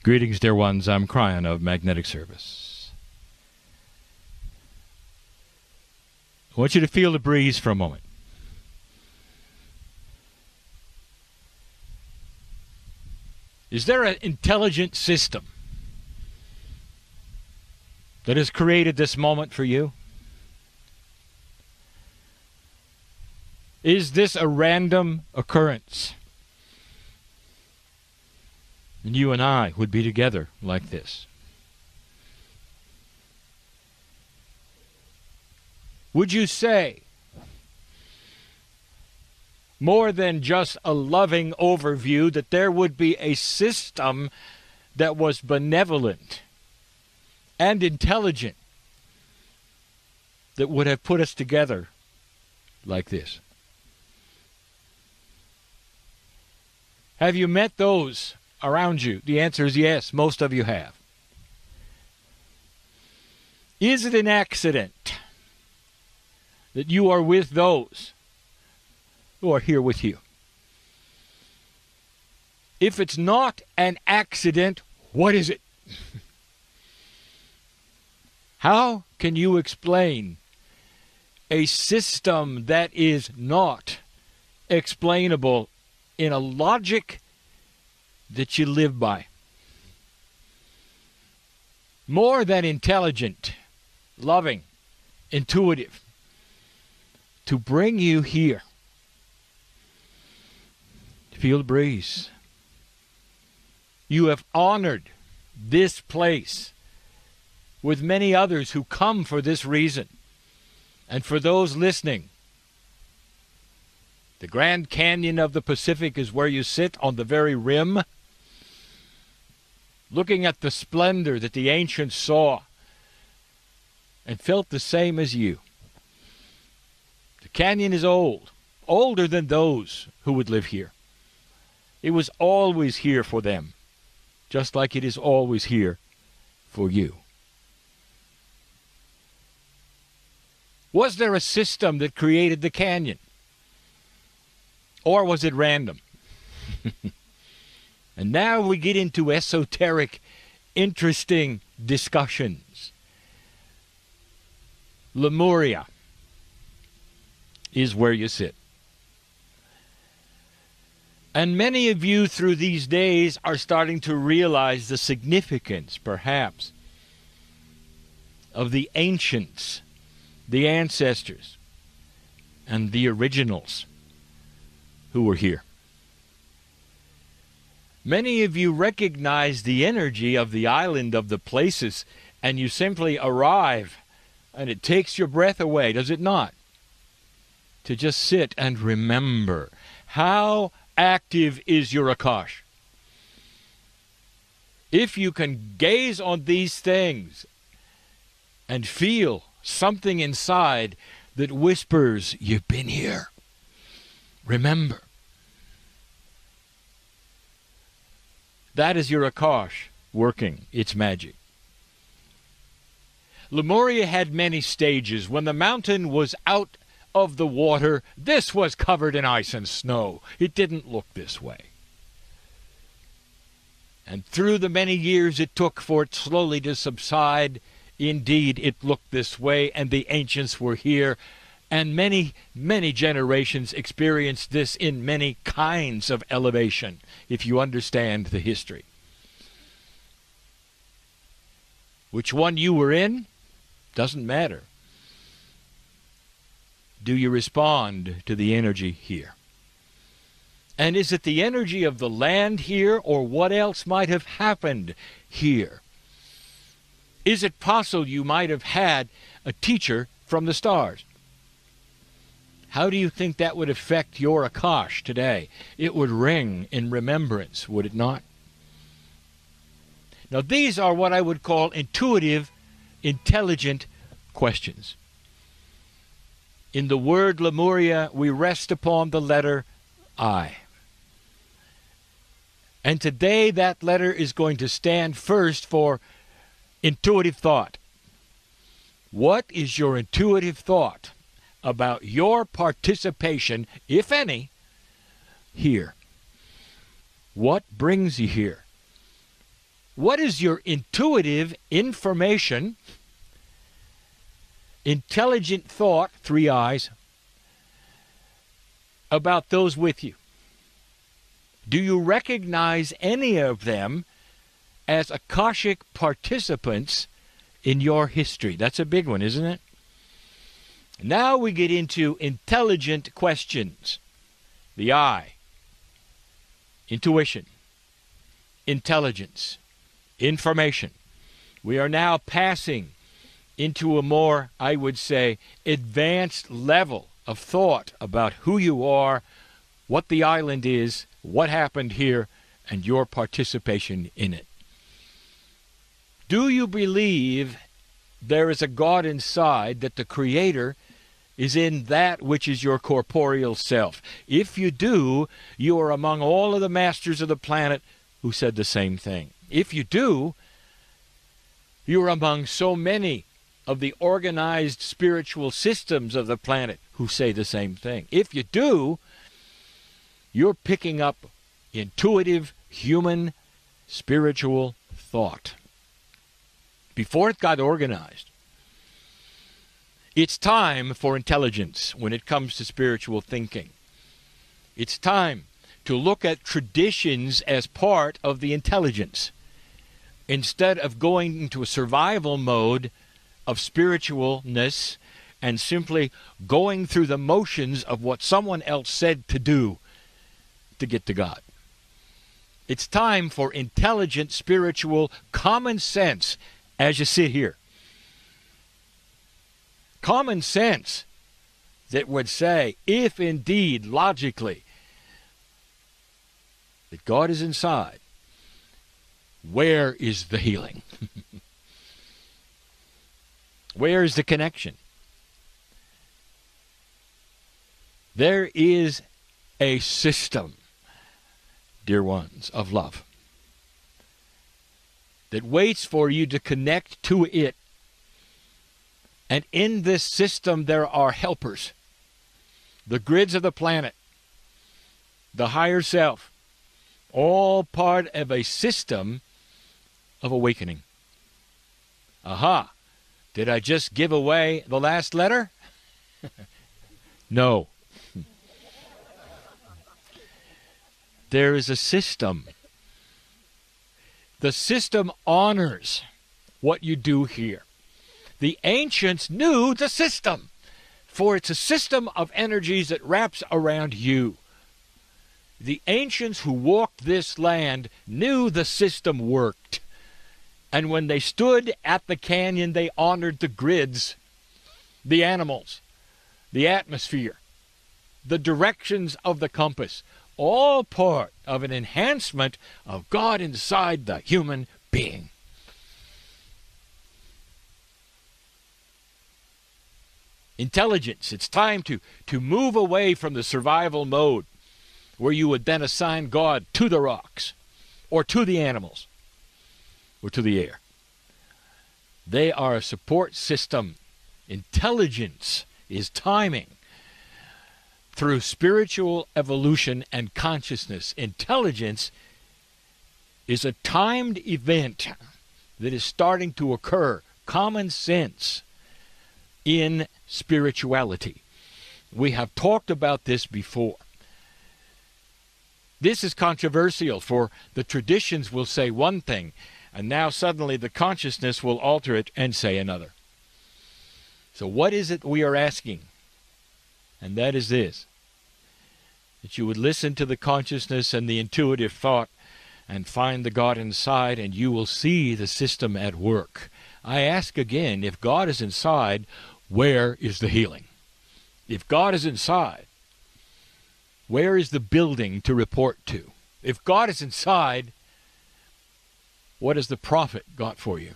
Greetings, dear ones. I'm Kryon of Magnetic Service. I want you to feel the breeze for a moment. Is there an intelligent system that has created this moment for you? Is this a random occurrence? And you and I would be together like this. Would you say, more than just a loving overview, that there would be a system that was benevolent and intelligent that would have put us together like this? Have you met those around you? The answer is yes, most of you have. Is it an accident that you are with those who are here with you? If it's not an accident, what is it? How can you explain a system that is not explainable in a logic that you live by? More than intelligent, loving, intuitive, to bring you here. Feel the breeze. You have honored this place with many others who come for this reason. And for those listening, the Grand Canyon of the Pacific is where you sit on the very rim, looking at the splendor that the ancients saw and felt the same as you. The canyon is old, older than those who would live here. It was always here for them, just like it is always here for you. Was there a system that created the canyon? Or was it random? And now we get into esoteric, interesting discussions. Lemuria is where you sit. And many of you through these days are starting to realize the significance, perhaps, of the ancients, the ancestors, and the originals who were here. Many of you recognize the energy of the island, of the places, and you simply arrive, and it takes your breath away, does it not? To just sit and remember. How active is your Akash? If you can gaze on these things and feel something inside that whispers, you've been here, remember. That is your Akash working its magic. Lemuria had many stages. When the mountain was out of the water, this was covered in ice and snow. It didn't look this way. And through the many years it took for it slowly to subside, indeed it looked this way, and the ancients were here. And many, many generations experienced this in many kinds of elevation, if you understand the history. Which one you were in doesn't matter. Do you respond to the energy here? And is it the energy of the land here, or what else might have happened here? Is it possible you might have had a teacher from the stars? How do you think that would affect your Akash today? It would ring in remembrance, would it not? Now, these are what I would call intuitive, intelligent questions. In the word Lemuria, we rest upon the letter I. And today that letter is going to stand first for intuitive thought. What is your intuitive thought about your participation, if any, here? What brings you here? What is your intuitive information, intelligent thought, 3 eyes, about those with you? Do you recognize any of them as Akashic participants in your history? That's a big one, isn't it? Now we get into intelligent questions. The I, intuition, intelligence, information. We are now passing into a more, I would say, advanced level of thought about who you are, what the island is, what happened here, and your participation in it. Do you believe there is a God inside, that the Creator is in that which is your corporeal self? If you do, you are among all of the masters of the planet who said the same thing. If you do, you are among so many of the organized spiritual systems of the planet who say the same thing. If you do, you're picking up intuitive, human, spiritual thought. Before it got organized, it's time for intelligence when it comes to spiritual thinking. It's time to look at traditions as part of the intelligence, instead of going into a survival mode of spiritualness and simply going through the motions of what someone else said to do to get to God. It's time for intelligent, spiritual, common sense as you sit here. Common sense that would say, if indeed, logically, that God is inside, where is the healing? Where is the connection? There is a system, dear ones, of love that waits for you to connect to it. And in this system there are helpers, the grids of the planet, the higher self, all part of a system of awakening. Aha! Did I just give away the last letter? No. There is a system. The system honors what you do here. The ancients knew the system, for it's a system of energies that wraps around you. The ancients who walked this land knew the system worked. And when they stood at the canyon, they honored the grids, the animals, the atmosphere, the directions of the compass, all part of an enhancement of God inside the human being. Intelligence. It's time to move away from the survival mode where you would then assign God to the rocks or to the animals or to the air. They are a support system. Intelligence is timing through spiritual evolution and consciousness. Intelligence is a timed event that is starting to occur. Common sense in spirituality. We have talked about this before. This is controversial, for the traditions will say one thing, and now suddenly the consciousness will alter it and say another. So what is it we are asking? And that is this: that you would listen to the consciousness and the intuitive thought and find the God inside, and you will see the system at work. I ask again, if God is inside, where is the healing? If God is inside, where is the building to report to? If God is inside, what has the prophet got for you?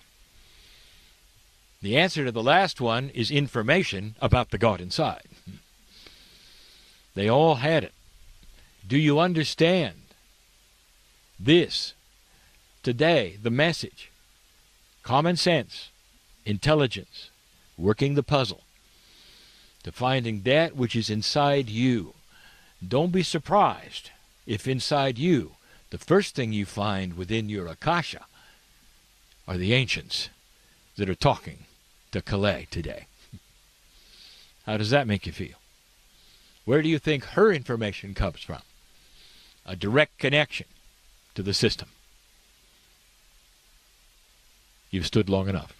The answer to the last one is information about the God inside. They all had it. Do you understand this today? The message: common sense, intelligence, working the puzzle to finding that which is inside you. Don't be surprised if inside you the first thing you find within your akasha are the ancients that are talking to Calais today. How does that make you feel? Where do you think her information comes from? A direct connection to the system. You've stood long enough.